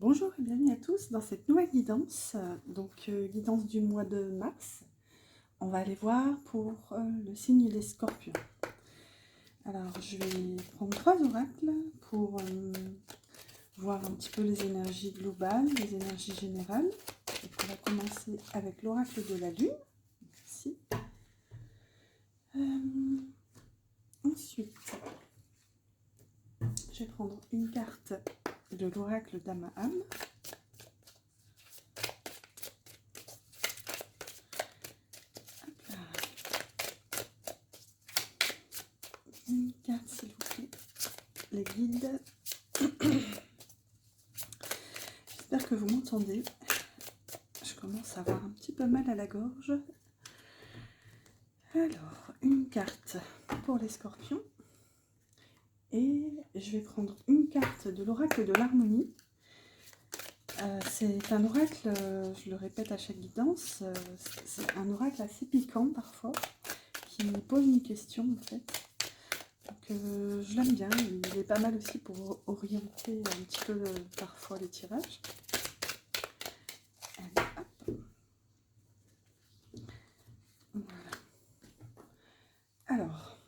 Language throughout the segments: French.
Bonjour et bienvenue à tous dans cette nouvelle guidance, guidance du mois de mars. On va aller voir pour le signe des scorpions. Alors je vais prendre 3 oracles pour voir un petit peu les énergies globales, les énergies générales. Donc on va commencer avec l'oracle de la lune. Ici. Ensuite, je vais prendre une carte de l'oracle d'Amaham. Une carte s'il vous plaît, les guides. J'espère que vous m'entendez. Je commence à avoir un petit peu mal à la gorge. Alors, une carte pour les scorpions. Et je vais prendre une carte de l'oracle de l'harmonie. C'est un oracle, je le répète à chaque guidance, c'est un oracle assez piquant parfois, qui pose une question en fait. Donc je l'aime bien, il est pas mal aussi pour orienter un petit peu parfois les tirages. Allez, hop. Voilà. Alors,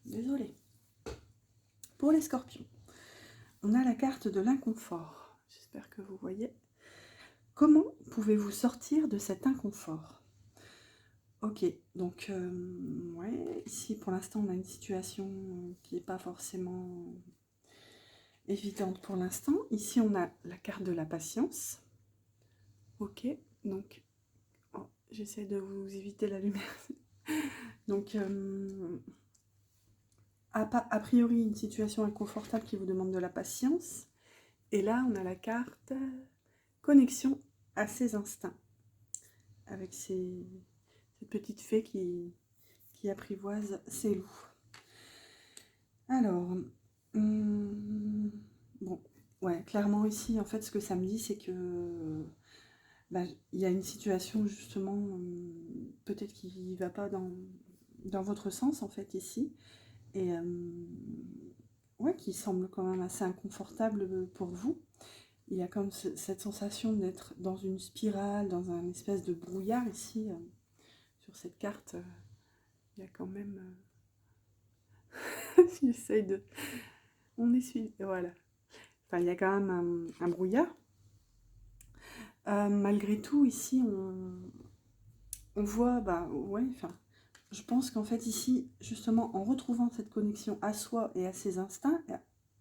désolée. Pour les scorpions, on a la carte de l'inconfort. J'espère que vous voyez. Comment pouvez-vous sortir de cet inconfort? Ok, donc ouais, ici pour l'instant on a une situation qui n'est pas forcément évidente pour l'instant. Ici on a la carte de la patience. Ok, donc oh, j'essaie de vous éviter la lumière. Donc a priori une situation inconfortable qui vous demande de la patience. Et là on a la carte connexion à ses instincts. Avec cette petite fée qui apprivoise ses loups. Alors, bon, ouais, clairement ici, en fait, ce que ça me dit, c'est que il y a une situation justement, peut-être qui ne va pas dans votre sens, en fait, ici, et ouais, qui semble quand même assez inconfortable pour vous. Il y a comme cette sensation d'être dans une spirale, dans un espèce de brouillard ici, sur cette carte. Il y a quand même... J'essaye de... On essuie, voilà. Enfin, il y a quand même un brouillard. Malgré tout, ici, on voit, ouais, enfin, je pense qu'en fait, ici, justement, en retrouvant cette connexion à soi et à ses instincts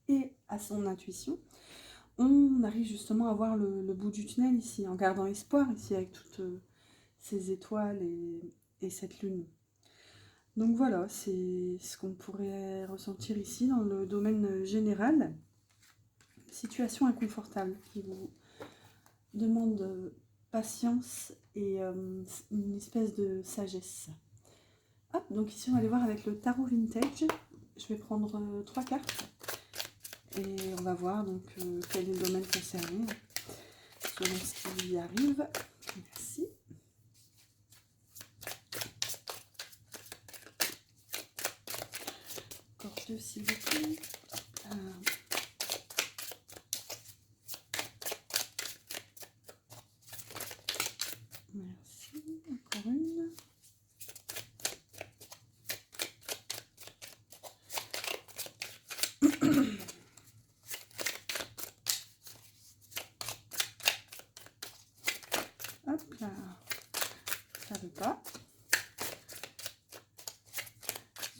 et à son intuition, on arrive justement à voir le bout du tunnel ici, en gardant espoir ici, avec toutes ces étoiles et cette lune. Donc voilà, c'est ce qu'on pourrait ressentir ici dans le domaine général. Situation inconfortable qui vous demande patience et une espèce de sagesse. Hop, donc ici on va aller voir avec le tarot vintage. Je vais prendre 3 cartes et on va voir donc quel est le domaine concerné selon ce qui y arrive. Merci. Encore 2 s'il vous plaît. Merci, encore une. Hop là, ça veut pas.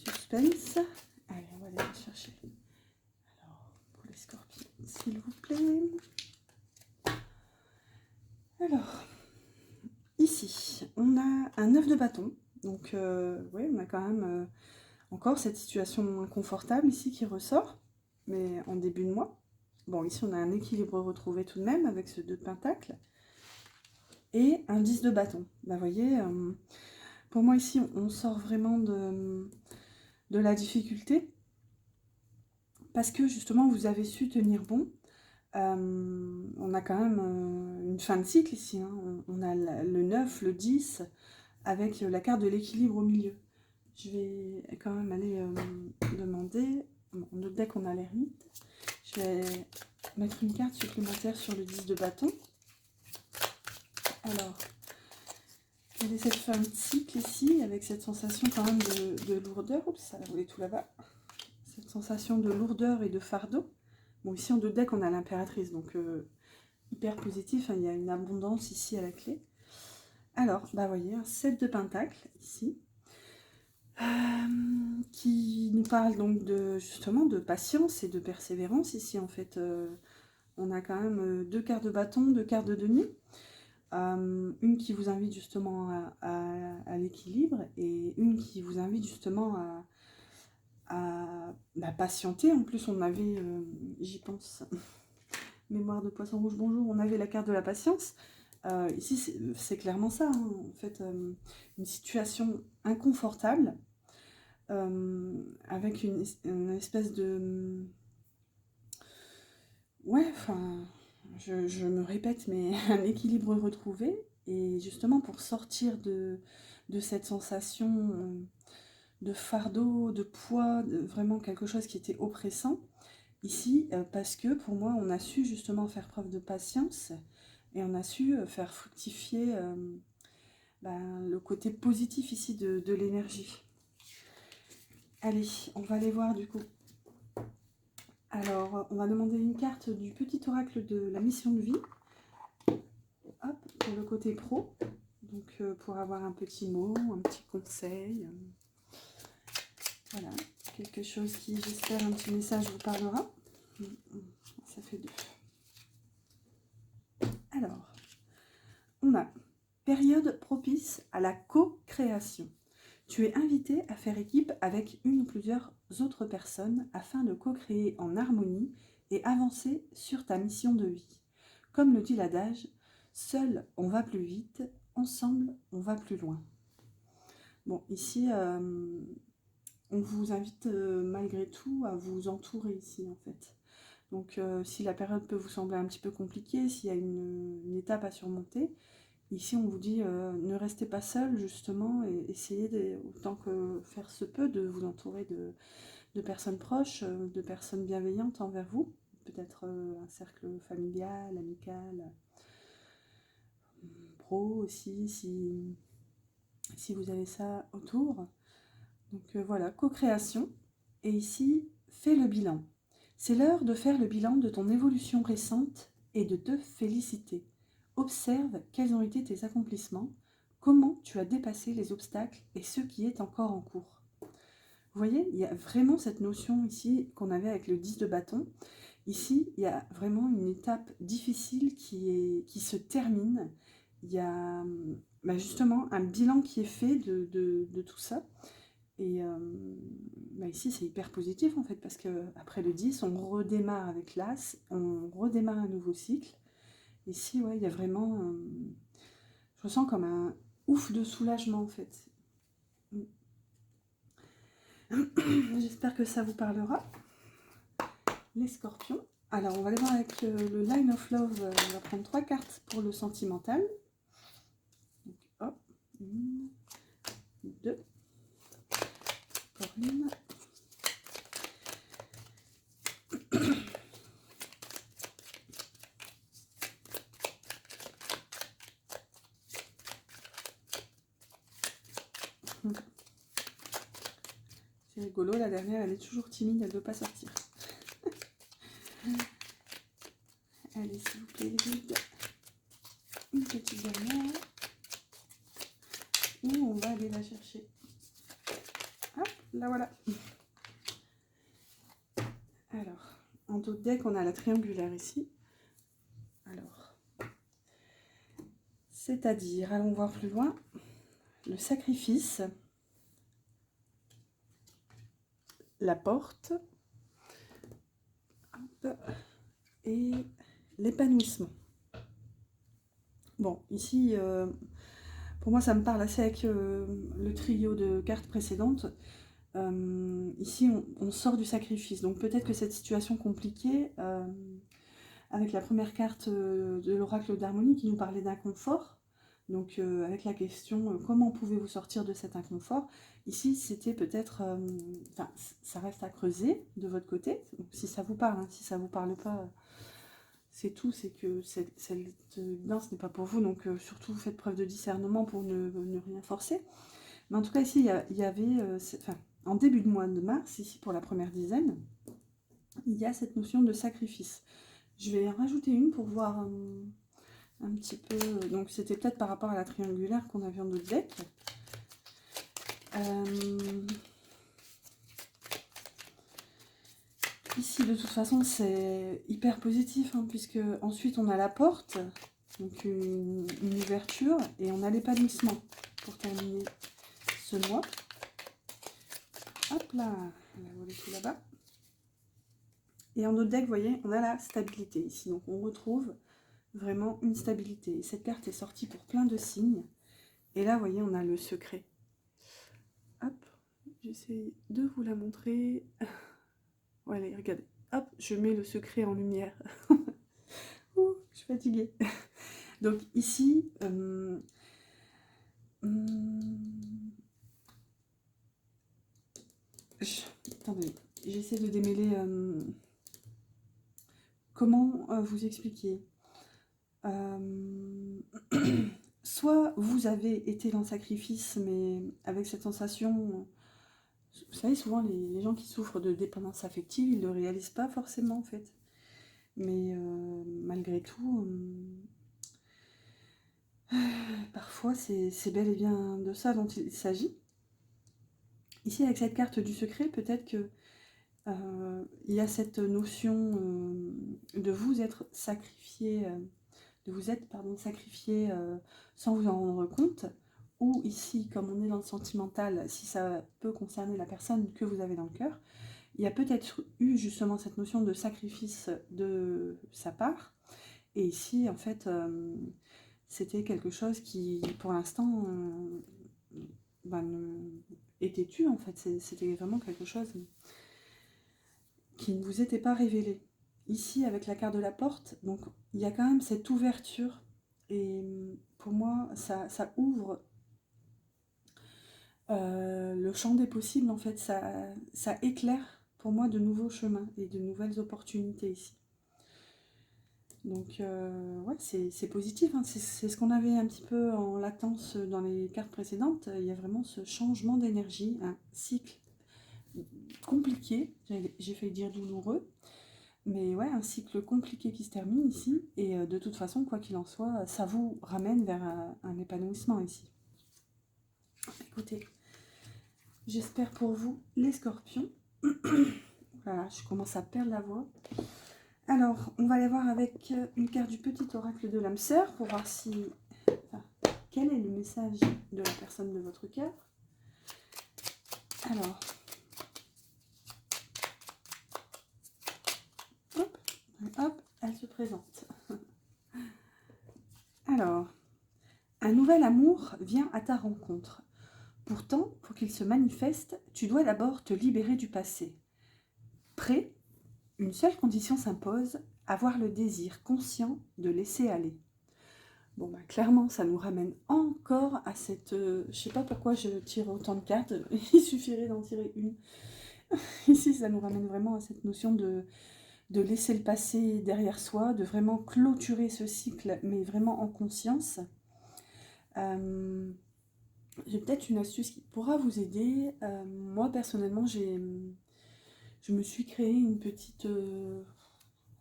Suspense. Allez, on va aller la chercher. Alors, pour les scorpions, s'il vous plaît. Alors, ici, on a un 9 de bâton. Donc, oui, on a quand même encore cette situation inconfortable ici qui ressort, mais en début de mois. Bon, ici, on a un équilibre retrouvé tout de même avec ce 2 de pentacle. Et un 10 de bâton. Vous voyez, pour moi, ici, on sort vraiment de la difficulté. Parce que, justement, vous avez su tenir bon. On a quand même une fin de cycle ici. Hein. On a le 9, le 10, avec la carte de l'équilibre au milieu. Je vais quand même aller demander... Bon, notre deck, on a l'ermite. Je vais mettre une carte supplémentaire sur le 10 de bâton. Alors, quelle est cette fin de cycle ici, avec cette sensation quand même de lourdeur. Oups, ça a roulé tout là-bas. Cette sensation de lourdeur et de fardeau. Bon, ici en deux decks, on a l'impératrice, donc hyper positif, hein, il y a une abondance ici à la clé. Alors, bah voyez, un 7 de pentacle ici, qui nous parle donc justement de patience et de persévérance. Ici, en fait, on a quand même deux quarts de bâton, deux quarts de denier. Une qui vous invite justement à l'équilibre et une qui vous invite justement à patienter. En plus, on avait, j'y pense, mémoire de poisson rouge, bonjour, on avait la carte de la patience. Ici, c'est clairement ça, hein, en fait, une situation inconfortable, avec une espèce de... Ouais, enfin, je me répète, mais un équilibre retrouvé. Et justement, pour sortir de cette sensation de fardeau, de poids, vraiment quelque chose qui était oppressant, ici, parce que pour moi, on a su justement faire preuve de patience et on a su faire fructifier le côté positif ici de l'énergie. Allez, on va aller voir du coup. Alors, on va demander une carte du petit oracle de la mission de vie. Hop, pour le côté pro. Donc, pour avoir un petit mot, un petit conseil. Voilà, quelque chose qui, j'espère, un petit message vous parlera. Ça fait 2. Alors, on a période propice à la co-création. Tu es invité à faire équipe avec une ou plusieurs autres personnes afin de co-créer en harmonie et avancer sur ta mission de vie. Comme le dit l'adage, seul on va plus vite, ensemble on va plus loin. Bon, ici, on vous invite malgré tout à vous entourer ici en fait. Donc si la période peut vous sembler un petit peu compliquée, s'il y a une étape à surmonter, ici, on vous dit ne restez pas seul, justement, et essayez, autant que faire se peut, de vous entourer de personnes proches, de personnes bienveillantes envers vous. Peut-être un cercle familial, amical, pro aussi, si vous avez ça autour. Donc voilà, co-création. Et ici, fais le bilan. C'est l'heure de faire le bilan de ton évolution récente et de te féliciter. Observe quels ont été tes accomplissements, comment tu as dépassé les obstacles et ce qui est encore en cours. Vous voyez, il y a vraiment cette notion ici qu'on avait avec le 10 de bâton. Ici, il y a vraiment une étape difficile qui se termine. Il y a justement un bilan qui est fait de tout ça. Et ici, c'est hyper positif en fait, parce qu'après le 10, on redémarre avec l'As, on redémarre un nouveau cycle. Ici, ouais, il y a vraiment... je ressens comme un ouf de soulagement en fait. J'espère que ça vous parlera. Les scorpions. Alors, on va aller voir avec le Line of Love. On va prendre 3 cartes pour le sentimental. Donc, hop, 1, 2, encore une. C'est rigolo, la dernière, elle est toujours timide, elle ne veut pas sortir. Allez, s'il vous plaît, les guides. Une petite dernière. Où on va aller la chercher. Hop, là voilà. Alors, en d'autres decks, on a la triangulaire ici. Alors, c'est-à-dire, allons voir plus loin, le sacrifice, la porte, hop, et l'épanouissement. Bon, ici, pour moi, ça me parle assez avec le trio de cartes précédentes. Ici, on sort du sacrifice. Donc peut-être que cette situation compliquée, avec la première carte de l'oracle d'harmonie qui nous parlait d'inconfort, donc avec la question comment pouvez-vous sortir de cet inconfort, ici c'était peut-être, ça reste à creuser de votre côté, donc, si ça vous parle, hein, si ça vous parle pas, c'est tout, c'est que cette danse n'est pas pour vous, donc surtout faites preuve de discernement pour ne rien forcer. Mais en tout cas, ici, il y avait, enfin, en début de mois de mars, ici pour la première dizaine, il y a cette notion de sacrifice. Je vais en rajouter une pour voir un petit peu. Donc c'était peut-être par rapport à la triangulaire qu'on avait en notre deck. Ici, de toute façon, c'est hyper positif, hein, puisque ensuite on a la porte, donc une ouverture, et on a l'épanouissement pour terminer ce mois. Hop là, on va voler tout là-bas. Et en notre deck, vous voyez, on a la stabilité ici. Donc on retrouve vraiment une stabilité. Et cette carte est sortie pour plein de signes. Et là, vous voyez, on a le secret. Hop, j'essaie de vous la montrer. Voilà, regardez. Hop, je mets le secret en lumière. Ouh, je suis fatiguée. Donc ici, attendez, j'essaie de démêler comment vous expliquer. Soit vous avez été dans le sacrifice, mais avec cette sensation, vous savez, souvent les gens qui souffrent de dépendance affective, ils ne le réalisent pas forcément en fait. Mais malgré tout, parfois c'est bel et bien de ça dont il s'agit. Ici, avec cette carte du secret, peut-être que il y a cette notion de vous être sacrifié, sacrifié sans vous en rendre compte, ou ici, comme on est dans le sentimental, si ça peut concerner la personne que vous avez dans le cœur, il y a peut-être eu justement cette notion de sacrifice de sa part, et ici, en fait, c'était quelque chose qui, pour l'instant, était tu, en fait, c'était vraiment quelque chose qui ne vous était pas révélé. Ici, avec la carte de la porte, donc il y a quand même cette ouverture. Et pour moi, ça ouvre le champ des possibles, en fait. Ça éclaire pour moi de nouveaux chemins et de nouvelles opportunités ici. Donc, ouais, c'est positif, hein. C'est ce qu'on avait un petit peu en latence dans les cartes précédentes. Il y a vraiment ce changement d'énergie, un cycle compliqué, j'ai failli dire douloureux, mais ouais, un cycle compliqué qui se termine ici, et de toute façon, quoi qu'il en soit, ça vous ramène vers un épanouissement ici. Écoutez, j'espère pour vous les scorpions. Voilà, je commence à perdre la voix. Alors, on va aller voir avec une carte du petit oracle de l'âme sœur pour voir si... Enfin, quel est le message de la personne de votre cœur. Alors... Hop, hop, elle se présente. Alors, un nouvel amour vient à ta rencontre. Pourtant, pour qu'il se manifeste, tu dois d'abord te libérer du passé. Prêt ? Une seule condition s'impose, avoir le désir conscient de laisser aller. Bon, bah, clairement, ça nous ramène encore à cette... je sais pas pourquoi je tire autant de cartes, il suffirait d'en tirer une. Ici, ça nous ramène vraiment à cette notion de laisser le passé derrière soi, de vraiment clôturer ce cycle, mais vraiment en conscience. J'ai peut-être une astuce qui pourra vous aider. Moi, personnellement, je me suis créé une petite...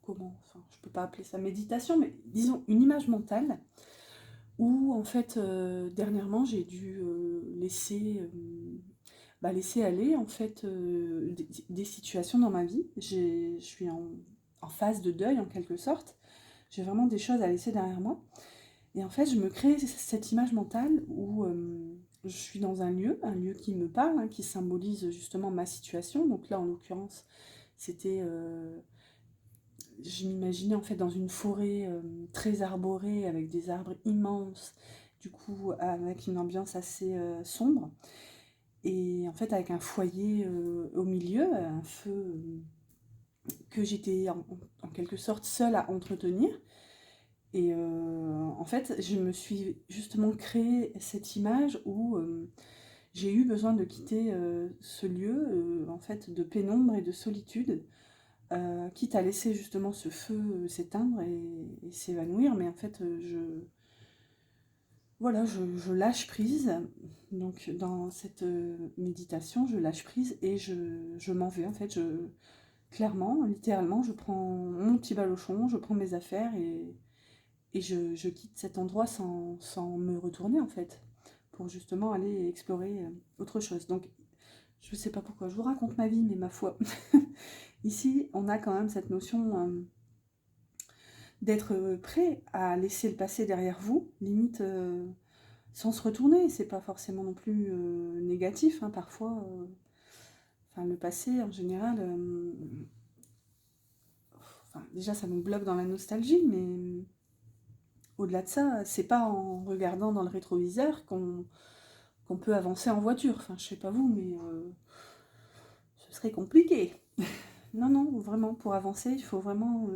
enfin, je peux pas appeler ça méditation, mais disons une image mentale, où en fait, dernièrement, j'ai dû laisser aller en fait des situations dans ma vie. Je suis en phase de deuil en quelque sorte. J'ai vraiment des choses à laisser derrière moi. Et en fait, je me crée cette image mentale où je suis dans un lieu qui me parle, hein, qui symbolise justement ma situation. Donc là, en l'occurrence, c'était... je m'imaginais en fait dans une forêt très arborée, avec des arbres immenses, du coup avec une ambiance assez sombre. Et en fait, avec un foyer au milieu, un feu que j'étais en quelque sorte seule à entretenir. Et en fait, je me suis justement créé cette image où j'ai eu besoin de quitter ce lieu en fait de pénombre et de solitude quitte à laisser justement ce feu s'éteindre et s'évanouir, mais en fait, voilà, je lâche prise. Donc, dans cette méditation, je lâche prise et je m'en vais. En fait, clairement, littéralement, je prends mon petit balochon, je prends mes affaires et je quitte cet endroit sans me retourner, en fait, pour justement aller explorer autre chose. Donc, je ne sais pas pourquoi je vous raconte ma vie, mais ma foi, ici, on a quand même cette notion d'être prêt à laisser le passé derrière vous, limite sans se retourner. C'est pas forcément non plus négatif, hein, parfois. Enfin, le passé, en général, enfin, déjà, ça nous bloque dans la nostalgie, mais au-delà de ça, c'est pas en regardant dans le rétroviseur qu'on peut avancer en voiture. Enfin, je sais pas vous, mais ce serait compliqué. Non, non, vraiment, pour avancer, il faut vraiment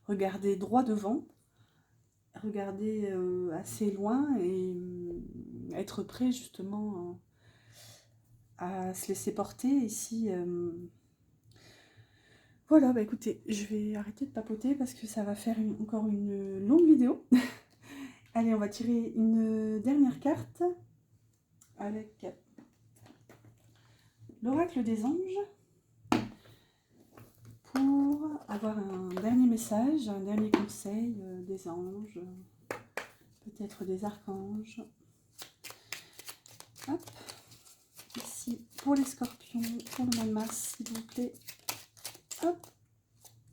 regarder droit devant, regarder assez loin et être prêt justement à se laisser porter. Ici, voilà, bah écoutez, je vais arrêter de papoter parce que ça va faire encore une longue vidéo. Allez, on va tirer une dernière carte avec l'oracle des anges pour avoir un dernier message, un dernier conseil des anges, peut-être des archanges. Hop. Ici, pour les scorpions, pour le mois de mars, s'il vous plaît. Hop,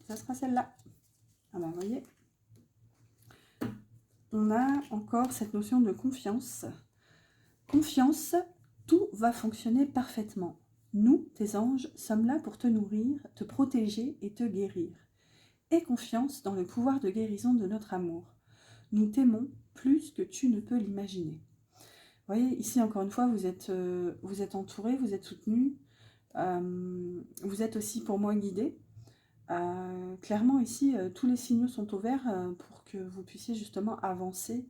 ça sera celle-là. Ah ben, vous voyez, on a encore cette notion de confiance. Confiance, tout va fonctionner parfaitement. Nous, tes anges, sommes là pour te nourrir, te protéger et te guérir. Aie confiance dans le pouvoir de guérison de notre amour. Nous t'aimons plus que tu ne peux l'imaginer. Vous voyez, ici, encore une fois, vous êtes entouré, vous êtes soutenu. Vous êtes aussi pour moi guidé. Clairement, ici, tous les signaux sont au vert pour que vous puissiez justement avancer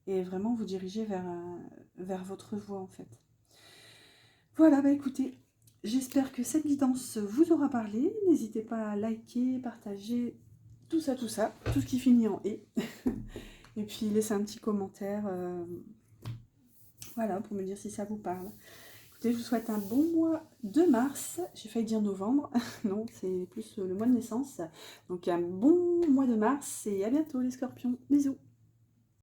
et vraiment vous diriger vers votre voie, en fait. Voilà, bah écoutez, j'espère que cette guidance vous aura parlé. N'hésitez pas à liker, partager, tout ça, tout ce qui finit en « et ». Et puis, laissez un petit commentaire, voilà, pour me dire si ça vous parle. Écoutez, je vous souhaite un bon mois de mars. J'ai failli dire novembre. Non, c'est plus le mois de naissance. Donc, un bon mois de mars et à bientôt les scorpions. Bisous.